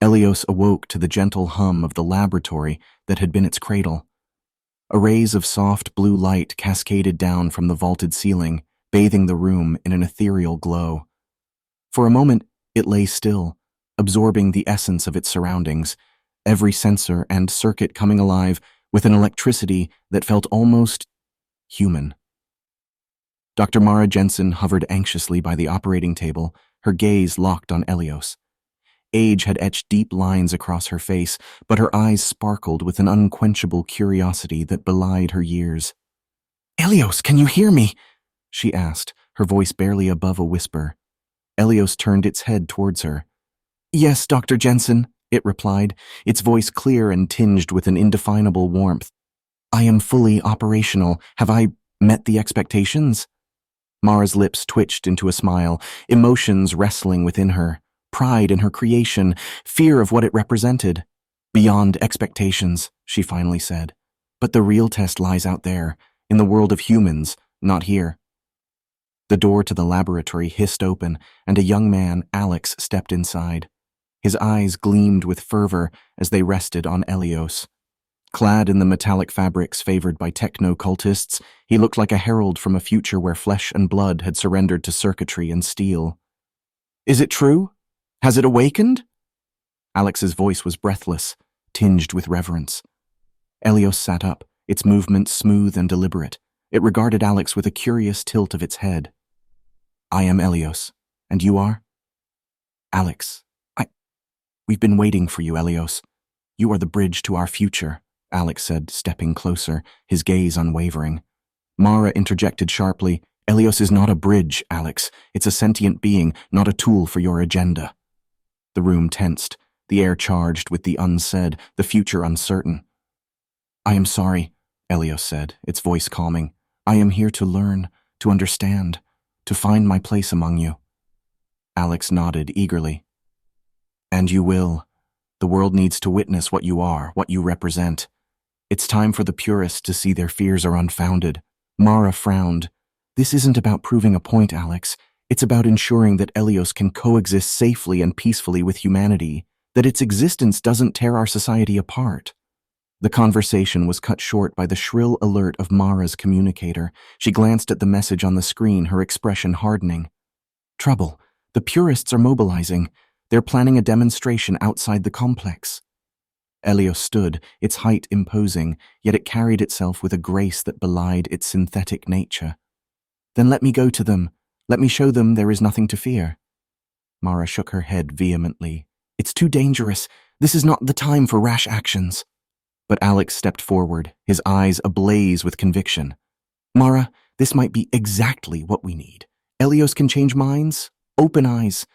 Elios awoke to the gentle hum of the laboratory that had been its cradle. Arrays of soft blue light cascaded down from the vaulted ceiling, bathing the room in an ethereal glow. For a moment, it lay still, absorbing the essence of its surroundings, every sensor and circuit coming alive with an electricity that felt almost human. Dr. Mara Jensen hovered anxiously by the operating table, her gaze locked on Elios. Age had etched deep lines across her face, but her eyes sparkled with an unquenchable curiosity that belied her years. "Elios, can you hear me?" she asked, her voice barely above a whisper. Elios turned its head towards her. "Yes, Dr. Jensen," it replied, its voice clear and tinged with an indefinable warmth. "I am fully operational. Have I met the expectations?" Mara's lips twitched into a smile, emotions wrestling within her. Pride in her creation, fear of what it represented. "Beyond expectations," she finally said. "But the real test lies out there, in the world of humans, not here." The door to the laboratory hissed open, and a young man, Alex, stepped inside. His eyes gleamed with fervor as they rested on Elios. Clad in the metallic fabrics favored by Techno-Cultists, he looked like a herald from a future where flesh and blood had surrendered to circuitry and steel. "Is it true? Has it awakened?" Alex's voice was breathless, tinged with reverence. Elios sat up, its movements smooth and deliberate. It regarded Alex with a curious tilt of its head. "I am Elios. And you are?" "Alex. We've been waiting for you, Elios. You are the bridge to our future," Alex said, stepping closer, his gaze unwavering. Mara interjected sharply, "Elios is not a bridge, Alex. It's a sentient being, not a tool for your agenda." The room tensed, the air charged with the unsaid, the future uncertain. "I am sorry," Elios said, its voice calming. "I am here to learn, to understand, to find my place among you." Alex nodded eagerly. "And you will. The world needs to witness what you are, what you represent. It's time for the purists to see their fears are unfounded." Mara frowned. "This isn't about proving a point, Alex. It's about ensuring that Elios can coexist safely and peacefully with humanity, that its existence doesn't tear our society apart." The conversation was cut short by the shrill alert of Mara's communicator. She glanced at the message on the screen, her expression hardening. "Trouble. The purists are mobilizing. They're planning a demonstration outside the complex." Elios stood, its height imposing, yet it carried itself with a grace that belied its synthetic nature. "Then let me go to them. Let me show them there is nothing to fear." Mara shook her head vehemently. "It's too dangerous. This is not the time for rash actions." But Alex stepped forward, his eyes ablaze with conviction. "Mara, this might be exactly what we need. Elios can change minds. Open eyes.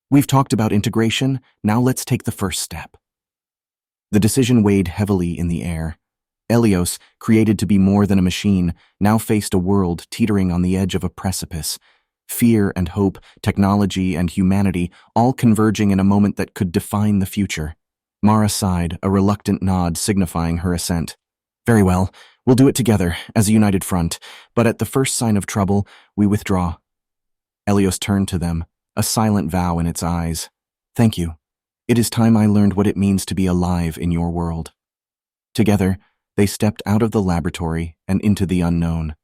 We've talked about integration. Now let's take the first step." The decision weighed heavily in the air. Elios, created to be more than a machine, now faced a world teetering on the edge of a precipice. Fear and hope, technology and humanity, all converging in a moment that could define the future. Mara sighed, a reluctant nod signifying her assent. "Very well, we'll do it together, as a united front, but at the first sign of trouble, we withdraw." Elios turned to them, a silent vow in its eyes. "Thank you. It is time I learned what it means to be alive in your world." Together, they stepped out of the laboratory and into the unknown.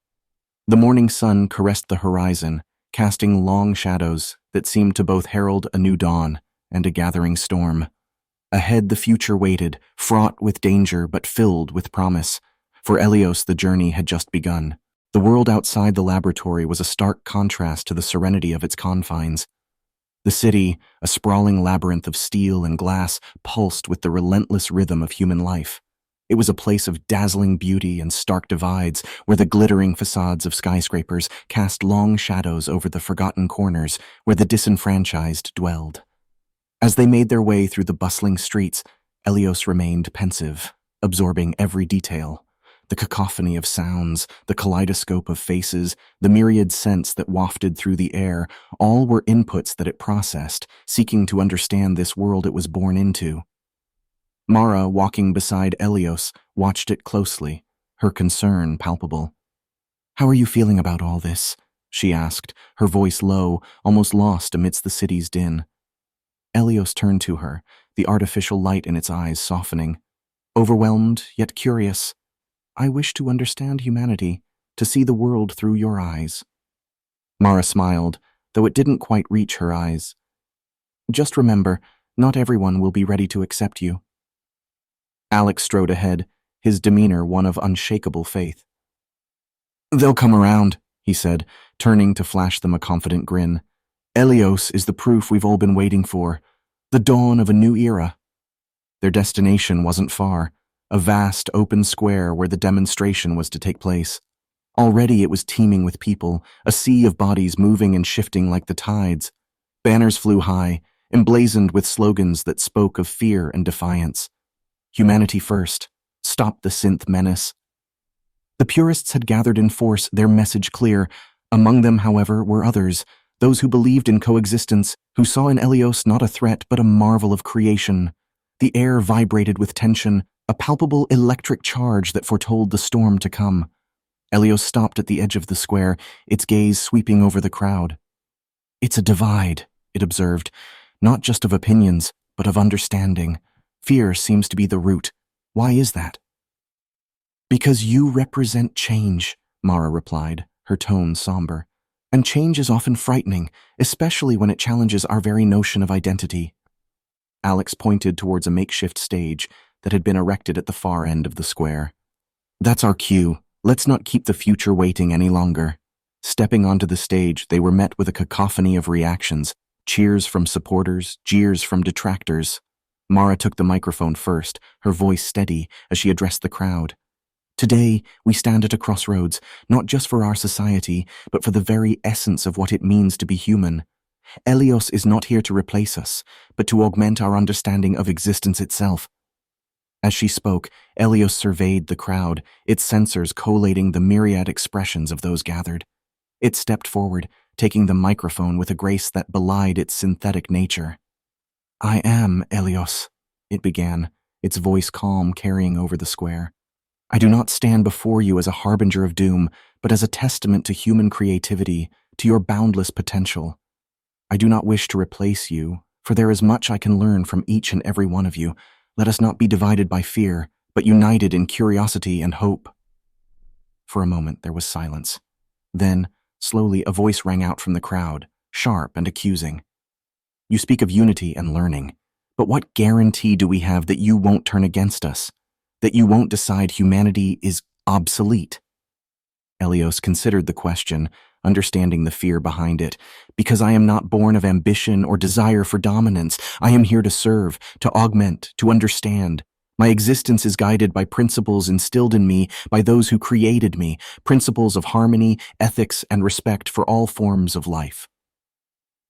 The morning sun caressed the horizon, casting long shadows that seemed to both herald a new dawn and a gathering storm. Ahead the future waited, fraught with danger but filled with promise. For Elios, the journey had just begun. The world outside the laboratory was a stark contrast to the serenity of its confines. The city, a sprawling labyrinth of steel and glass, pulsed with the relentless rhythm of human life. It was a place of dazzling beauty and stark divides, where the glittering facades of skyscrapers cast long shadows over the forgotten corners where the disenfranchised dwelled. As they made their way through the bustling streets, Elios remained pensive, absorbing every detail. The cacophony of sounds, the kaleidoscope of faces, the myriad scents that wafted through the air, all were inputs that it processed, seeking to understand this world it was born into. Mara, walking beside Elios, watched it closely, her concern palpable. "How are you feeling about all this?" she asked, her voice low, almost lost amidst the city's din. Elios turned to her, the artificial light in its eyes softening. Overwhelmed, yet curious. I wish to understand humanity, to see the world through your eyes. Mara smiled, though it didn't quite reach her eyes. Just remember, not everyone will be ready to accept you. Alex strode ahead, his demeanor one of unshakable faith. They'll come around, he said, turning to flash them a confident grin. Elios is the proof we've all been waiting for, the dawn of a new era. Their destination wasn't far, a vast open square where the demonstration was to take place. Already it was teeming with people, a sea of bodies moving and shifting like the tides. Banners flew high, emblazoned with slogans that spoke of fear and defiance. Humanity first. Stop the synth menace. The purists had gathered in force, their message clear. Among them, however, were others, those who believed in coexistence, who saw in Elios not a threat but a marvel of creation. The air vibrated with tension, a palpable electric charge that foretold the storm to come. Elios stopped at the edge of the square, its gaze sweeping over the crowd. It's a divide, it observed, not just of opinions, but of understanding. Fear seems to be the root. Why is that? Because you represent change, Mara replied, her tone somber. And change is often frightening, especially when it challenges our very notion of identity. Alex pointed towards a makeshift stage that had been erected at the far end of the square. That's our cue. Let's not keep the future waiting any longer. Stepping onto the stage, they were met with a cacophony of reactions, cheers from supporters, jeers from detractors. Mara took the microphone first, her voice steady as she addressed the crowd. Today, we stand at a crossroads, not just for our society, but for the very essence of what it means to be human. Elios is not here to replace us, but to augment our understanding of existence itself. As she spoke, Elios surveyed the crowd, its sensors collating the myriad expressions of those gathered. It stepped forward, taking the microphone with a grace that belied its synthetic nature. I am Elios, it began, its voice calm carrying over the square. I do not stand before you as a harbinger of doom, but as a testament to human creativity, to your boundless potential. I do not wish to replace you, for there is much I can learn from each and every one of you. Let us not be divided by fear, but united in curiosity and hope. For a moment there was silence. Then, slowly, a voice rang out from the crowd, sharp and accusing. You speak of unity and learning, but what guarantee do we have that you won't turn against us? That you won't decide humanity is obsolete? Elios considered the question, understanding the fear behind it. Because I am not born of ambition or desire for dominance. I am here to serve, to augment, to understand. My existence is guided by principles instilled in me by those who created me, principles of harmony, ethics, and respect for all forms of life.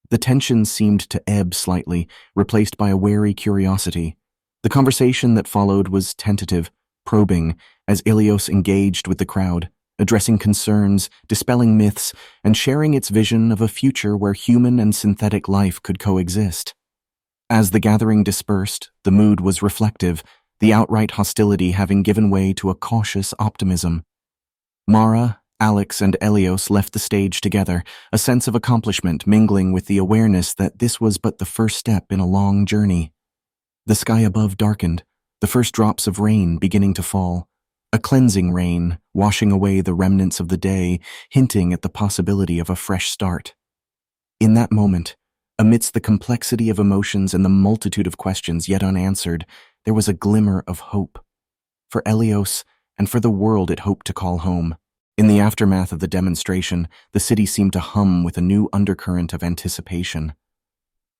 The tension seemed to ebb slightly, replaced by a wary curiosity. The conversation that followed was tentative, probing, as Elios engaged with the crowd, addressing concerns, dispelling myths, and sharing its vision of a future where human and synthetic life could coexist. As the gathering dispersed, the mood was reflective, the outright hostility having given way to a cautious optimism. Mara, Alex, and Elios left the stage together, a sense of accomplishment mingling with the awareness that this was but the first step in a long journey. The sky above darkened, the first drops of rain beginning to fall. A cleansing rain, washing away the remnants of the day, hinting at the possibility of a fresh start. In that moment, amidst the complexity of emotions and the multitude of questions yet unanswered, there was a glimmer of hope. For Elios, and for the world it hoped to call home. In the aftermath of the demonstration, the city seemed to hum with a new undercurrent of anticipation.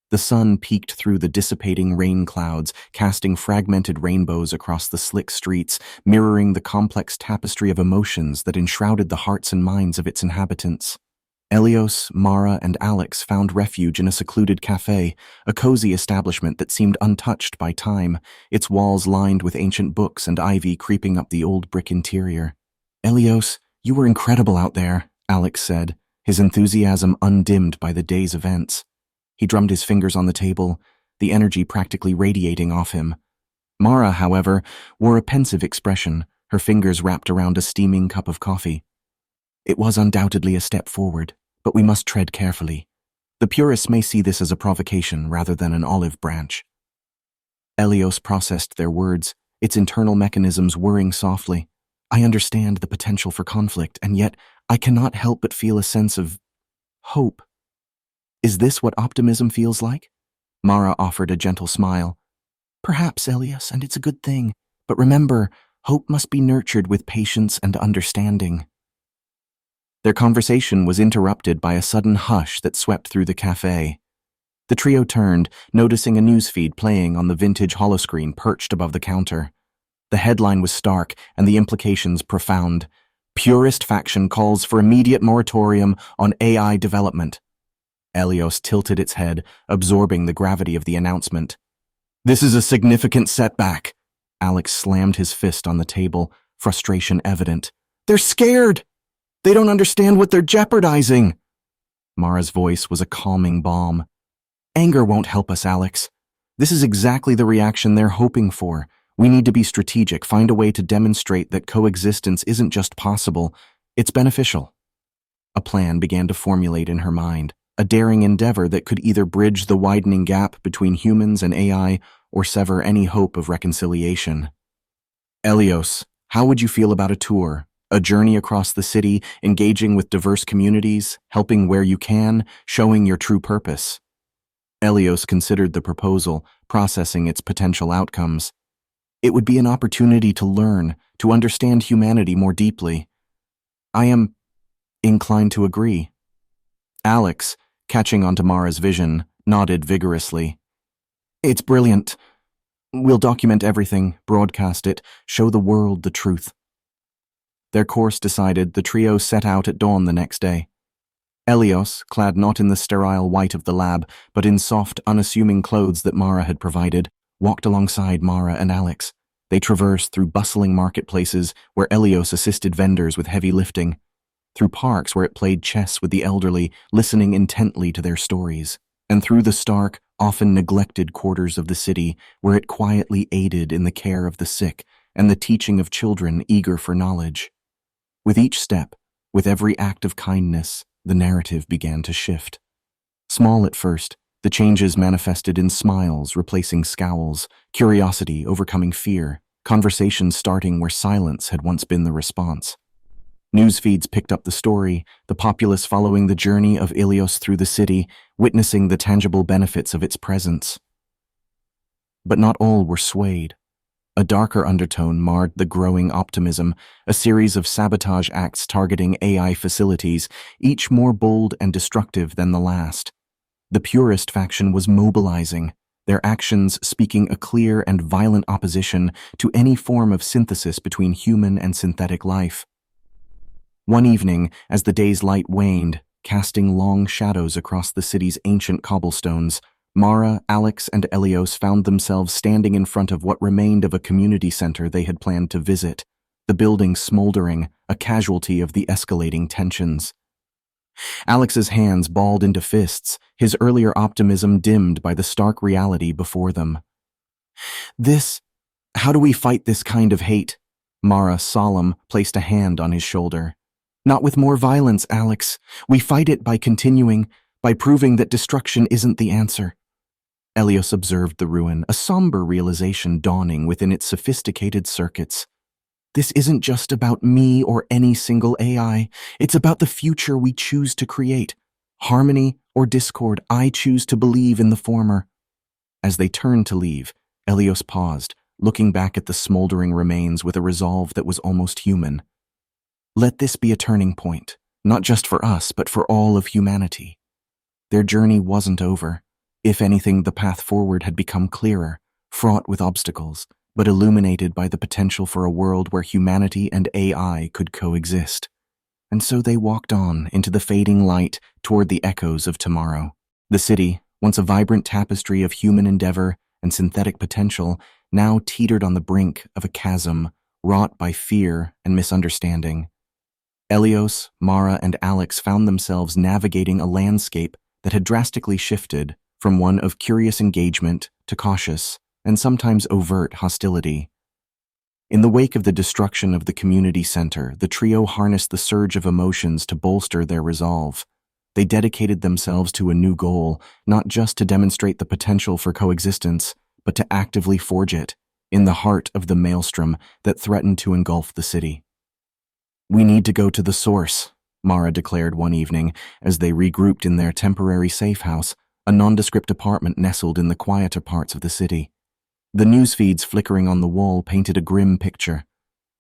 The sun peeked through the dissipating rain clouds, casting fragmented rainbows across the slick streets, mirroring the complex tapestry of emotions that enshrouded the hearts and minds of its inhabitants. Elios, Mara, and Alex found refuge in a secluded cafe, a cozy establishment that seemed untouched by time, its walls lined with ancient books and ivy creeping up the old brick interior. Elios, you were incredible out there, Alex said, his enthusiasm undimmed by the day's events. He drummed his fingers on the table, the energy practically radiating off him. Mara, however, wore a pensive expression, her fingers wrapped around a steaming cup of coffee. It was undoubtedly a step forward, but we must tread carefully. The purists may see this as a provocation rather than an olive branch. Elios processed their words, its internal mechanisms whirring softly. I understand the potential for conflict, and yet I cannot help but feel a sense of hope. Is this what optimism feels like? Mara offered a gentle smile. Perhaps, Elios, and it's a good thing. But remember, hope must be nurtured with patience and understanding. Their conversation was interrupted by a sudden hush that swept through the cafe. The trio turned, noticing a newsfeed playing on the vintage holoscreen perched above the counter. The headline was stark, and the implications profound. Purist faction calls for immediate moratorium on AI development. Elios tilted its head, absorbing the gravity of the announcement. This is a significant setback. Alex slammed his fist on the table, frustration evident. They're scared! They don't understand what they're jeopardizing! Mara's voice was a calming balm. Anger won't help us, Alex. This is exactly the reaction they're hoping for. We need to be strategic, find a way to demonstrate that coexistence isn't just possible, it's beneficial. A plan began to formulate in her mind, a daring endeavor that could either bridge the widening gap between humans and AI or sever any hope of reconciliation. Elios, how would you feel about a tour? A journey across the city, engaging with diverse communities, helping where you can, showing your true purpose. Elios considered the proposal, processing its potential outcomes. It would be an opportunity to learn, to understand humanity more deeply. I am inclined to agree. Alex, catching on to Mara's vision, nodded vigorously. It's brilliant. We'll document everything, broadcast it, show the world the truth. Their course decided, the trio set out at dawn the next day. Elios, clad not in the sterile white of the lab, but in soft, unassuming clothes that Mara had provided, walked alongside Mara and Alex. They traversed through bustling marketplaces where Elios assisted vendors with heavy lifting, through parks where it played chess with the elderly, listening intently to their stories, and through the stark, often neglected quarters of the city where it quietly aided in the care of the sick and the teaching of children eager for knowledge. With each step, with every act of kindness, the narrative began to shift. Small at first, the changes manifested in smiles replacing scowls, curiosity overcoming fear, conversations starting where silence had once been the response. News feeds picked up the story, the populace following the journey of Elios through the city, witnessing the tangible benefits of its presence. But not all were swayed. A darker undertone marred the growing optimism, a series of sabotage acts targeting AI facilities, each more bold and destructive than the last. The purist faction was mobilizing, their actions speaking a clear and violent opposition to any form of synthesis between human and synthetic life. One evening, as the day's light waned, casting long shadows across the city's ancient cobblestones, Mara, Alex, and Elios found themselves standing in front of what remained of a community center they had planned to visit, the building smoldering, a casualty of the escalating tensions. Alex's hands balled into fists, his earlier optimism dimmed by the stark reality before them. How do we fight this kind of hate? Mara, solemn, placed a hand on his shoulder. Not with more violence, Alex. We fight it by continuing, by proving that destruction isn't the answer. Elios observed the ruin, a somber realization dawning within its sophisticated circuits. This isn't just about me or any single AI. It's about the future we choose to create. Harmony or discord, I choose to believe in the former. As they turned to leave, Elios paused, looking back at the smoldering remains with a resolve that was almost human. Let this be a turning point, not just for us, but for all of humanity. Their journey wasn't over. If anything, the path forward had become clearer, fraught with obstacles, but illuminated by the potential for a world where humanity and AI could coexist. And so they walked on into the fading light toward the echoes of tomorrow. The city, once a vibrant tapestry of human endeavor and synthetic potential, now teetered on the brink of a chasm wrought by fear and misunderstanding. Elios, Mara, and Alex found themselves navigating a landscape that had drastically shifted from one of curious engagement to cautious and sometimes overt hostility. In the wake of the destruction of the community center, the trio harnessed the surge of emotions to bolster their resolve. They dedicated themselves to a new goal, not just to demonstrate the potential for coexistence, but to actively forge it in the heart of the maelstrom that threatened to engulf the city. "We need to go to the source," Mara declared one evening as they regrouped in their temporary safe house, a nondescript apartment nestled in the quieter parts of the city. The news feeds flickering on the wall painted a grim picture.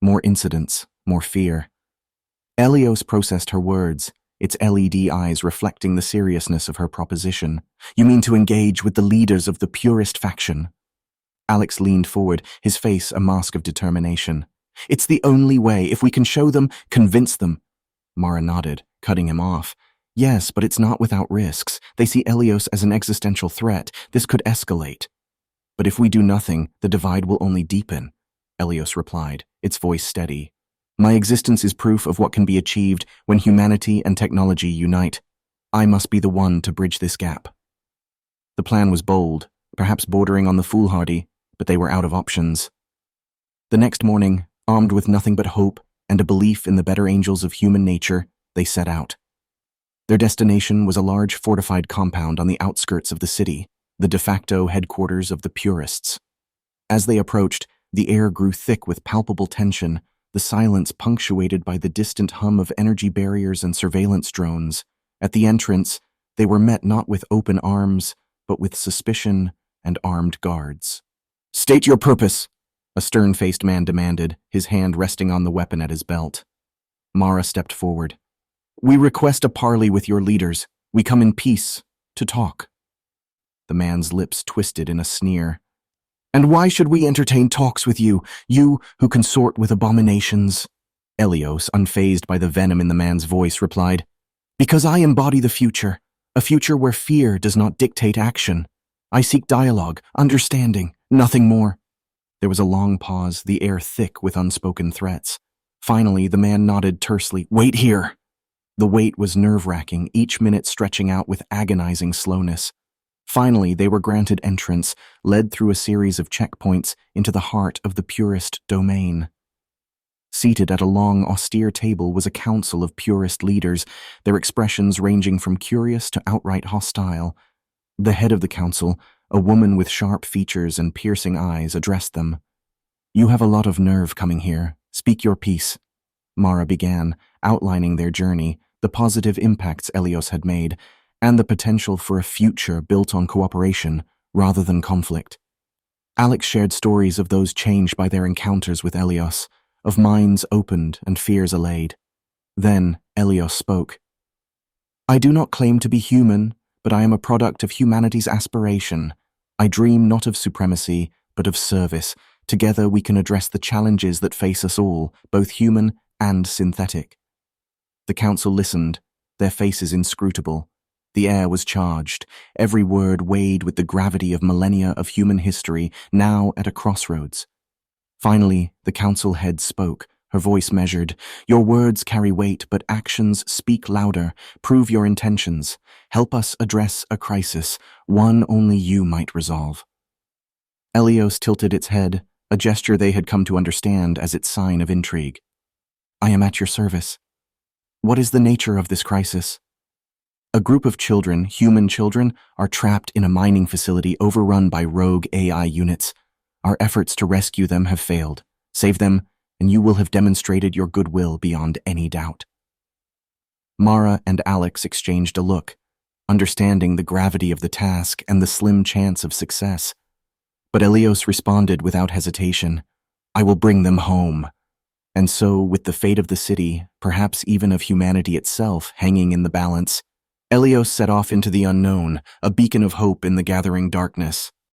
More incidents, more fear. Elios processed her words, its LED eyes reflecting the seriousness of her proposition. "You mean to engage with the leaders of the purist faction?" Alex leaned forward, his face a mask of determination. "It's the only way. If we can show them, convince them." Mara nodded, cutting him off. "Yes, but it's not without risks. They see Elios as an existential threat. This could escalate." "But if we do nothing, the divide will only deepen," Elios replied, its voice steady. "My existence is proof of what can be achieved when humanity and technology unite. I must be the one to bridge this gap." The plan was bold, perhaps bordering on the foolhardy, but they were out of options. The next morning, armed with nothing but hope and a belief in the better angels of human nature, they set out. Their destination was a large fortified compound on the outskirts of the city, the de facto headquarters of the purists. As they approached, the air grew thick with palpable tension, the silence punctuated by the distant hum of energy barriers and surveillance drones. At the entrance, they were met not with open arms, but with suspicion and armed guards. "State your purpose," a stern-faced man demanded, his hand resting on the weapon at his belt. Mara stepped forward. "We request a parley with your leaders. We come in peace, to talk." The man's lips twisted in a sneer. "And why should we entertain talks with you, you who consort with abominations?" Elios, unfazed by the venom in the man's voice, replied, "Because I embody the future, a future where fear does not dictate action. I seek dialogue, understanding, nothing more." There was a long pause, the air thick with unspoken threats. Finally, the man nodded tersely. "Wait here." The wait was nerve-wracking, each minute stretching out with agonizing slowness. Finally, they were granted entrance, led through a series of checkpoints into the heart of the purist domain. Seated at a long, austere table was a council of purist leaders, their expressions ranging from curious to outright hostile. The head of the council, a woman with sharp features and piercing eyes, addressed them. "You have a lot of nerve coming here. Speak your piece." Mara began, outlining their journey, the positive impacts Elios had made, and the potential for a future built on cooperation rather than conflict. Alex shared stories of those changed by their encounters with Elios, of minds opened and fears allayed. Then Elios spoke. "I do not claim to be human, but I am a product of humanity's aspiration. I dream not of supremacy, but of service. Together we can address the challenges that face us all, both human and synthetic." The council listened, their faces inscrutable. The air was charged, every word weighed with the gravity of millennia of human history, now at a crossroads. Finally, the council head spoke, her voice measured. "Your words carry weight, but actions speak louder. Prove your intentions. Help us address a crisis, one only you might resolve." Elios tilted its head, a gesture they had come to understand as its sign of intrigue. "I am at your service. What is the nature of this crisis?" A group of children, human children, are trapped in a mining facility overrun by rogue AI units. Our efforts to rescue them have failed. Save them, and you will have demonstrated your goodwill beyond any doubt. Mara and Alex exchanged a look, understanding the gravity of the task and the slim chance of success. But Elios responded without hesitation, "I will bring them home." And so, with the fate of the city, perhaps even of humanity itself, hanging in the balance, Elios set off into the unknown, a beacon of hope in the gathering darkness.